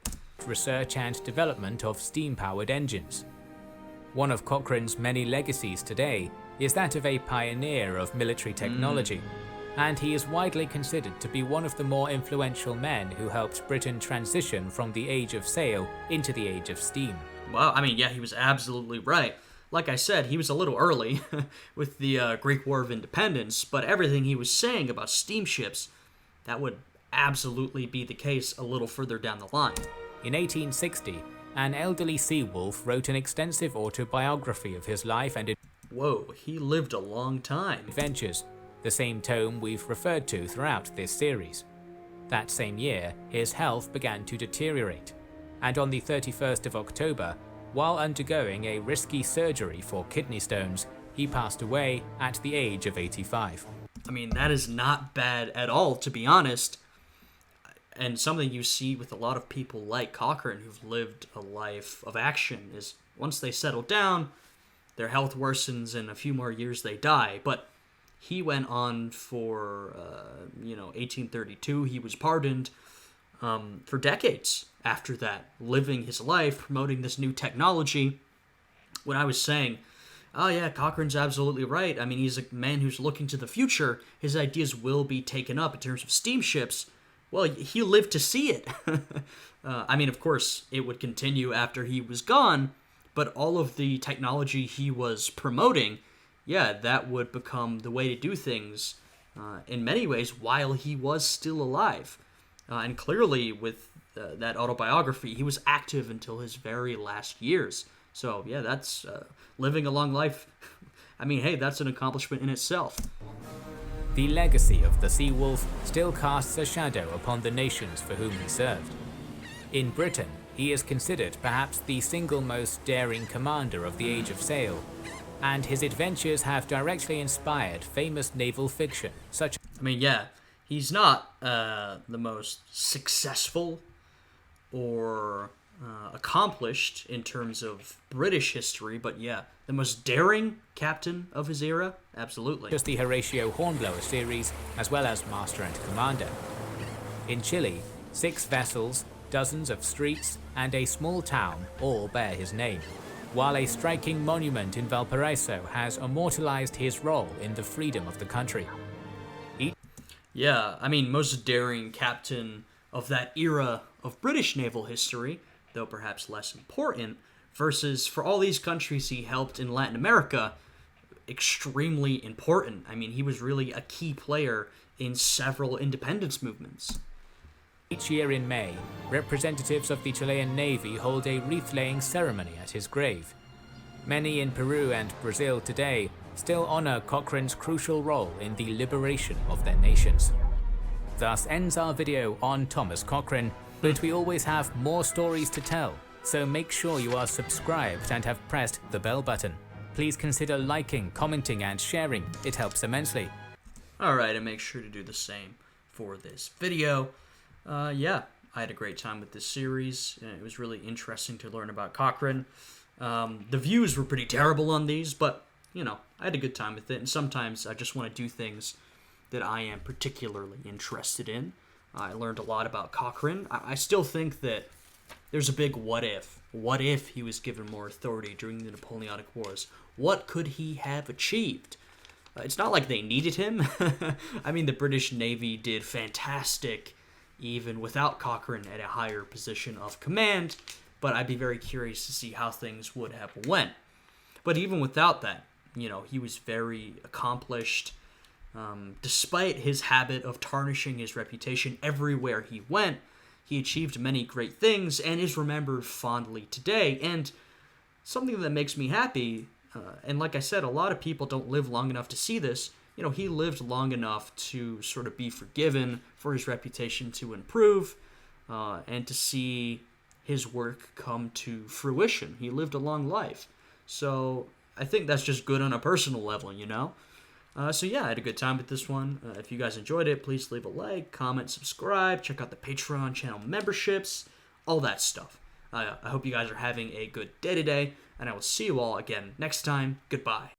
Research and development of steam-powered engines. One of Cochrane's many legacies today is that of a pioneer of military technology, and he is widely considered to be one of the more influential men who helped Britain transition from the age of sail into the age of steam. Well, I mean, yeah, he was absolutely right. Like I said, he was a little early with the Greek War of Independence, but everything he was saying about steamships, that would absolutely be the case a little further down the line. In 1860, an elderly sea wolf wrote an extensive autobiography of his life and Whoa, he lived a long time. adventures, the same tome we've referred to throughout this series. That same year, his health began to deteriorate, and on the 31st of October, while undergoing a risky surgery for kidney stones, he passed away at the age of 85. I mean, that is not bad at all, to be honest. And something you see with a lot of people like Cochrane who've lived a life of action is once they settle down, their health worsens and a few more years they die. But he went on for, 1832. He was pardoned for decades after that, living his life, promoting this new technology. When I was saying, oh yeah, Cochrane's absolutely right. I mean, he's a man who's looking to the future. His ideas will be taken up in terms of steamships. Well, he lived to see it. I mean, of course, it would continue after he was gone, but all of the technology he was promoting, yeah, that would become the way to do things in many ways while he was still alive. And clearly, with that autobiography, he was active until his very last years. So, yeah, that's living a long life. I mean, hey, that's an accomplishment in itself. The legacy of the Sea Wolf still casts a shadow upon the nations for whom he served. In Britain, he is considered perhaps the single most daring commander of the Age of Sail, and his adventures have directly inspired famous naval fiction, such I mean, yeah, he's not the most successful or accomplished in terms of British history, but yeah, the most daring captain of his era, absolutely. as the Horatio Hornblower series, as well as Master and Commander. In Chile, 6 vessels, dozens of streets, and a small town all bear his name, while a striking monument in Valparaiso has immortalized his role in the freedom of the country. Yeah, I mean, most daring captain of that era of British naval history, though perhaps less important, versus for all these countries he helped in Latin America, extremely important. I mean, he was really a key player in several independence movements. Each year in May, representatives of the Chilean Navy hold a wreath-laying ceremony at his grave. Many in Peru and Brazil today still honor Cochrane's crucial role in the liberation of their nations. Thus ends our video on Thomas Cochrane, but we always have more stories to tell, so make sure you are subscribed and have pressed the bell button. Please consider liking, commenting and sharing, it helps immensely. Alright, and make sure to do the same for this video. Yeah, I had a great time with this series. It was really interesting to learn about Cochrane. The views were pretty terrible on these, but, you know, I had a good time with it, and sometimes I just want to do things that I am particularly interested in. I learned a lot about Cochrane. I still think that there's a big what if. What if he was given more authority during the Napoleonic Wars? What could he have achieved? It's not like they needed him. I mean, the British Navy did fantastic even without Cochrane at a higher position of command, but I'd be very curious to see how things would have went. But even without that, you know, he was very accomplished. Despite his habit of tarnishing his reputation everywhere he went, he achieved many great things and is remembered fondly today. And something that makes me happy, and like I said, a lot of people don't live long enough to see this. You know, he lived long enough to sort of be forgiven for his reputation to improve, and to see his work come to fruition. He lived a long life. So I think that's just good on a personal level, you know? So yeah, I had a good time with this one. If you guys enjoyed it, please leave a like, comment, subscribe, check out the Patreon channel memberships, all that stuff. I hope you guys are having a good day today, and I will see you all again next time. Goodbye.